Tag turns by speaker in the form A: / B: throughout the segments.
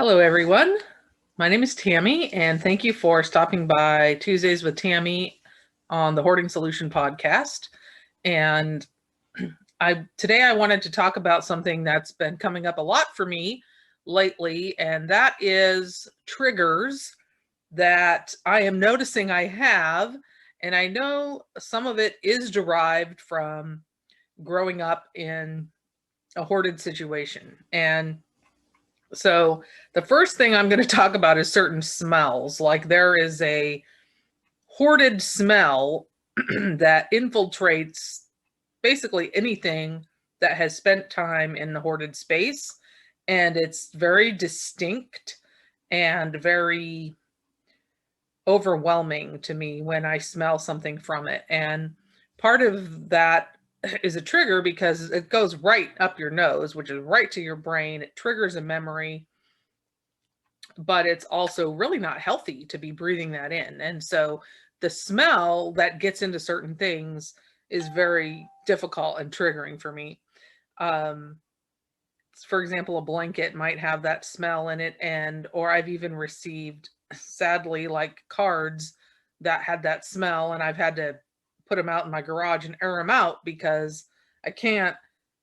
A: Hello, everyone. My name is Tammy, and thank you for stopping by Tuesdays with Tammy on the Hoarding Solution podcast. And today I wanted to talk about something that's been coming up a lot for me lately, and that is triggers that I am noticing I have. And I know some of it is derived from growing up in a hoarded situation. And so the first thing I'm going to talk about is certain smells. Like there is a hoarded smell that infiltrates basically anything that has spent time in the hoarded space. And it's very distinct and very overwhelming to me when I smell something from it. And part of that is a trigger because it goes right up your nose, which is right to your brain. It triggers a memory, but it's also really not healthy to be breathing that in. And so the smell that gets into certain things is very difficult and triggering for me. For example, a blanket might have that smell in it, or I've even received, sadly, like cards that had that smell, and I've had to put them out in my garage and air them out because I can't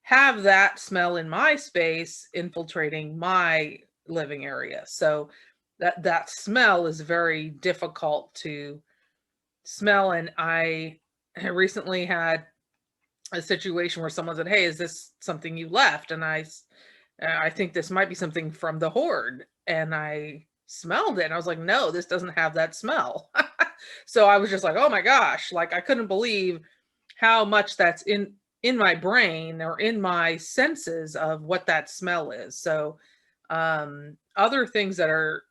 A: have that smell in my space infiltrating my living area. So that smell is very difficult to smell. And I recently had a situation where someone said, "Hey, is this something you left?" And I think this might be something from the hoard. And I smelled it and I was like, "No, this doesn't have that smell." So I was just like, "Oh my gosh," like I couldn't believe how much that's in my brain or in my senses of what that smell is. So other things that are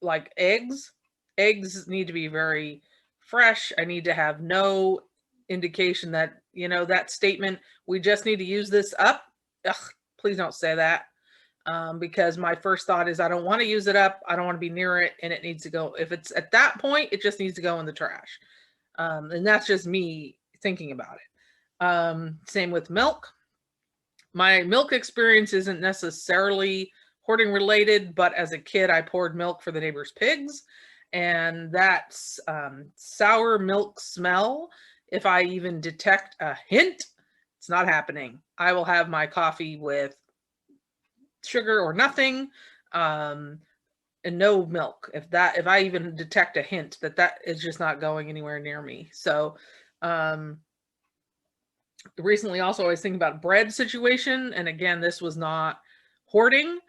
A: like eggs need to be very fresh. I need to have no indication that, that statement, "We just need to use this up." Ugh, please don't say that. Because my first thought is I don't want to use it up. I don't want to be near it, and it needs to go. If it's at that point, it just needs to go in the trash. And that's just me thinking about it. Same with milk. My milk experience isn't necessarily hoarding related, but as a kid, I poured milk for the neighbor's pigs, and that's sour milk smell. If I even detect a hint, it's not happening. I will have my coffee with sugar or nothing, and no milk. If I even detect a hint that is just not going anywhere near me. So recently also I was thinking about bread situation, and again, this was not hoarding,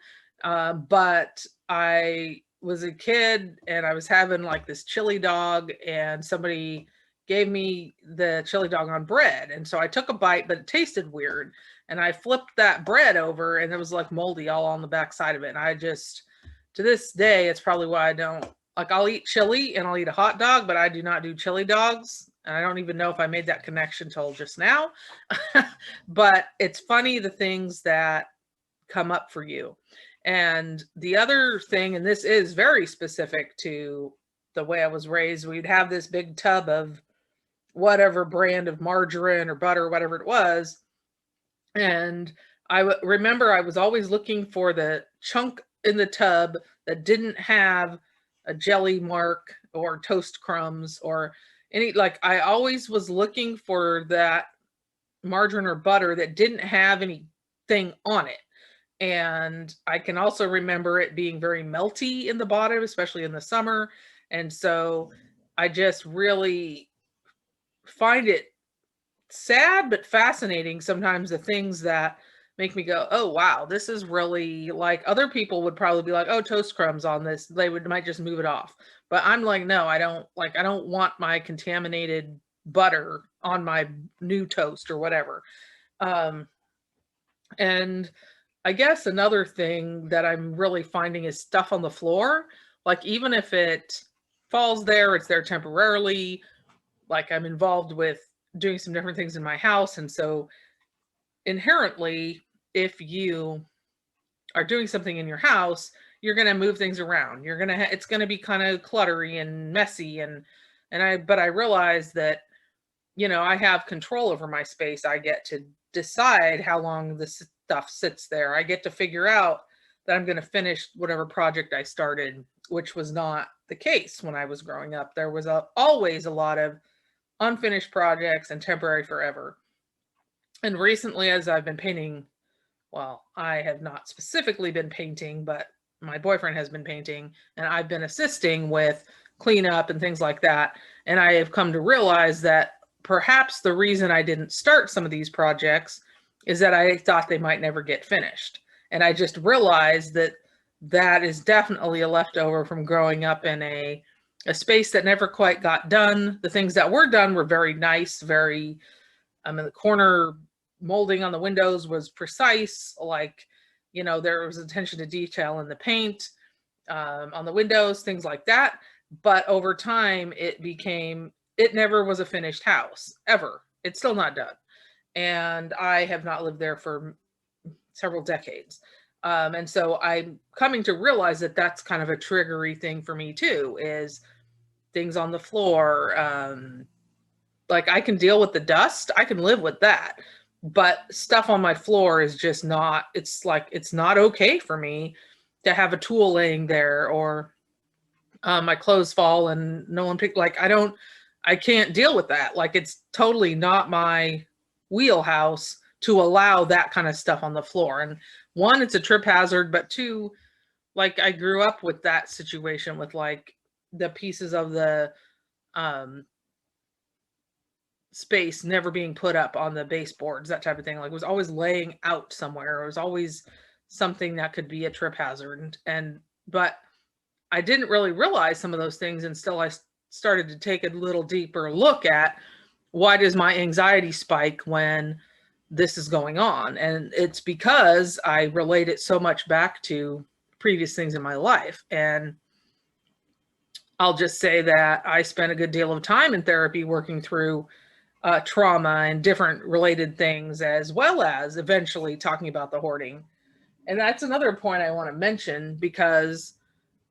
A: but I was a kid and I was having like this chili dog, and somebody gave me the chili dog on bread, and so I took a bite, but it tasted weird, and I flipped that bread over and it was like moldy all on the back side of it. And I just, to this day, it's probably why I don't like, I'll eat chili and I'll eat a hot dog, but I do not do chili dogs. And I don't even know if I made that connection till just now. But it's funny the things that come up for you. And the other thing, and this is very specific to the way I was raised, we'd have this big tub of whatever brand of margarine or butter, whatever it was. And remember I was always looking for the chunk in the tub that didn't have a jelly mark or toast crumbs or any, like I always was looking for that margarine or butter that didn't have anything on it. And I can also remember it being very melty in the bottom, especially in the summer. And so I just really find it sad but fascinating sometimes, the things that make me go, "Oh wow, this is really," like other people would probably be like, "Oh, toast crumbs on this," they might just move it off. But I'm like, no, I don't want my contaminated butter on my new toast or whatever. And I guess another thing that I'm really finding is stuff on the floor. Like even if it falls there, it's there temporarily. Like I'm involved with doing some different things in my house, and so inherently, if you are doing something in your house, you're going to move things around. You're going to it's going to be kind of cluttery and messy, but I realize that, I have control over my space. I get to decide how long this stuff sits there. I get to figure out that I'm going to finish whatever project I started, which was not the case when I was growing up. There was always a lot of unfinished projects and temporary forever. And recently, as I've been painting, well, I have not specifically been painting, but my boyfriend has been painting, and I've been assisting with cleanup and things like that. And I have come to realize that perhaps the reason I didn't start some of these projects is that I thought they might never get finished. And I just realized that that is definitely a leftover from growing up in a space that never quite got done. The things that were done were very nice, very in the corner molding on the windows was precise. Like, there was attention to detail in the paint on the windows, things like that. But over time, it never was a finished house, ever. It's still not done. And I have not lived there for several decades. And so I'm coming to realize that that's kind of a triggery thing for me too, is things on the floor. Like, I can deal with the dust. I can live with that. But stuff on my floor is just not, it's not okay for me to have a tool laying there, or my clothes fall and no one picked, like, I can't deal with that. Like, it's totally not my wheelhouse to allow that kind of stuff on the floor. And one, it's a trip hazard, but two, like, I grew up with that situation with like the pieces of the space never being put up on the baseboards, that type of thing. Like, it was always laying out somewhere. It was always something that could be a trip hazard. But I didn't really realize some of those things until I started to take a little deeper look at, why does my anxiety spike when this is going on? And it's because I relate it so much back to previous things in my life. And I'll just say that I spent a good deal of time in therapy working through trauma and different related things, as well as eventually talking about the hoarding. And that's another point I want to mention, because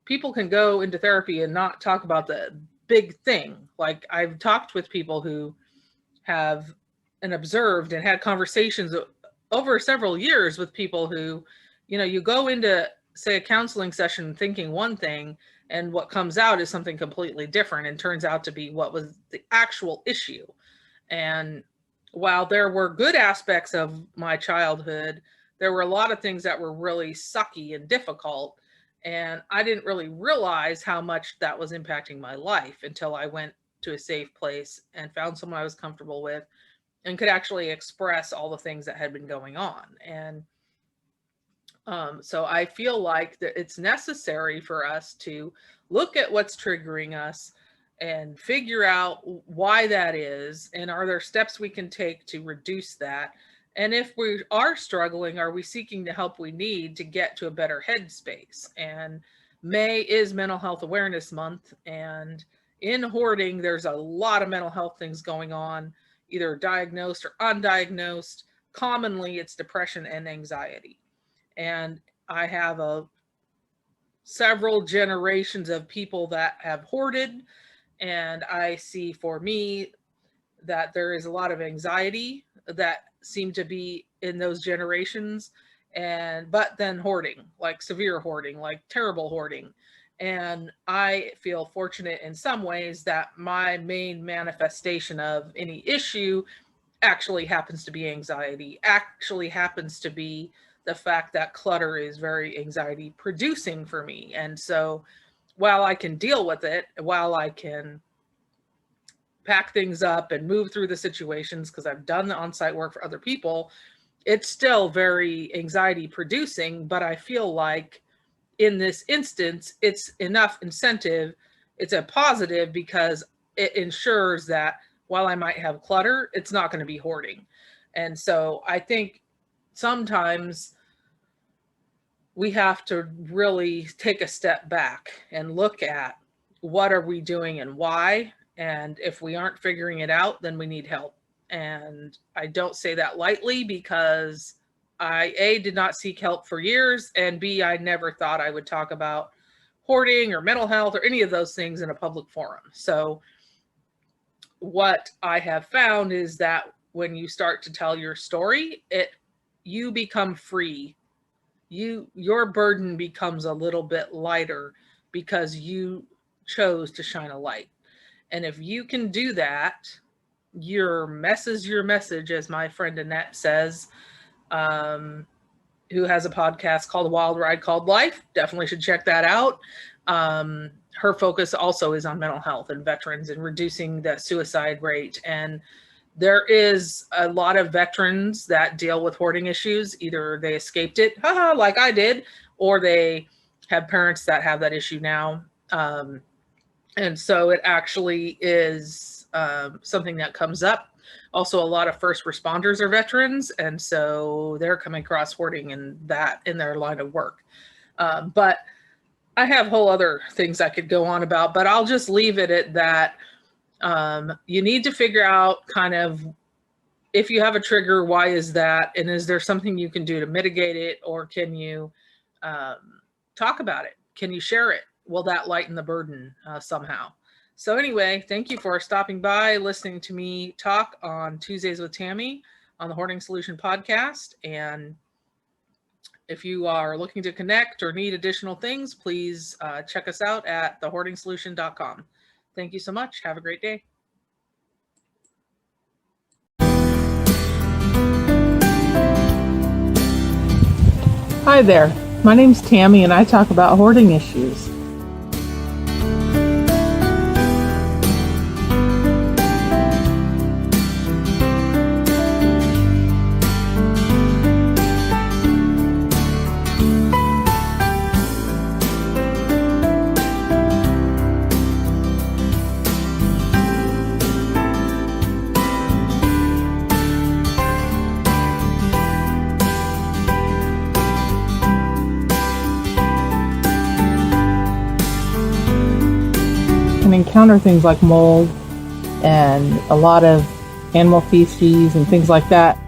A: people can go into therapy and not talk about the big thing. Like, I've talked with people who have and observed and had conversations over several years with people who, you go into, say, a counseling session thinking one thing, and what comes out is something completely different, and turns out to be what was the actual issue. And while there were good aspects of my childhood, there were a lot of things that were really sucky and difficult. And I didn't really realize how much that was impacting my life until I went to a safe place and found someone I was comfortable with and could actually express all the things that had been going on. And so I feel like that it's necessary for us to look at what's triggering us and figure out why that is, and are there steps we can take to reduce that? And if we are struggling, are we seeking the help we need to get to a better headspace? And May is Mental Health Awareness Month, and in hoarding, there's a lot of mental health things going on, either diagnosed or undiagnosed. Commonly, it's depression and anxiety. And I have several generations of people that have hoarded, and I see, for me, that there is a lot of anxiety that seem to be in those generations, but then hoarding, like severe hoarding, like terrible hoarding. And I feel fortunate in some ways that my main manifestation of any issue actually happens to be anxiety, actually happens to be the fact that clutter is very anxiety producing for me. And so while I can deal with it, while I can pack things up and move through the situations, because I've done the on-site work for other people, it's still very anxiety producing. But I feel like in this instance, it's enough incentive. It's a positive, because it ensures that while I might have clutter, it's not going to be hoarding. And so I think sometimes we have to really take a step back and look at what are we doing and why. And if we aren't figuring it out, then we need help. And I don't say that lightly, because I, A, did not seek help for years, and B, I never thought I would talk about hoarding or mental health or any of those things in a public forum. So what I have found is that when you start to tell your story, you become free your burden becomes a little bit lighter because you chose to shine a light. And if you can do that, your mess is your message, as my friend Annette says, um, who has a podcast called Wild Ride Called Life. Definitely should check that out. Her focus also is on mental health and veterans and reducing the suicide rate. And there is a lot of veterans that deal with hoarding issues. Either they escaped it, haha, like I did, or they have parents that have that issue now. And so it actually is something that comes up. Also, a lot of first responders are veterans, and so they're coming across hoarding and that in their line of work. But I have whole other things I could go on about, but I'll just leave it at that. You need to figure out kind of, if you have a trigger, why is that? And is there something you can do to mitigate it? Or can you talk about it? Can you share it? Will that lighten the burden somehow? So anyway, thank you for stopping by, listening to me talk on Tuesdays with Tammy on the Hoarding Solution podcast. And if you are looking to connect or need additional things, please check us out at thehoardingsolution.com. Thank you so much. Have a great day. Hi there. My name's Tammy and I talk about hoarding issues. Can encounter things like mold and a lot of animal feces and things like that.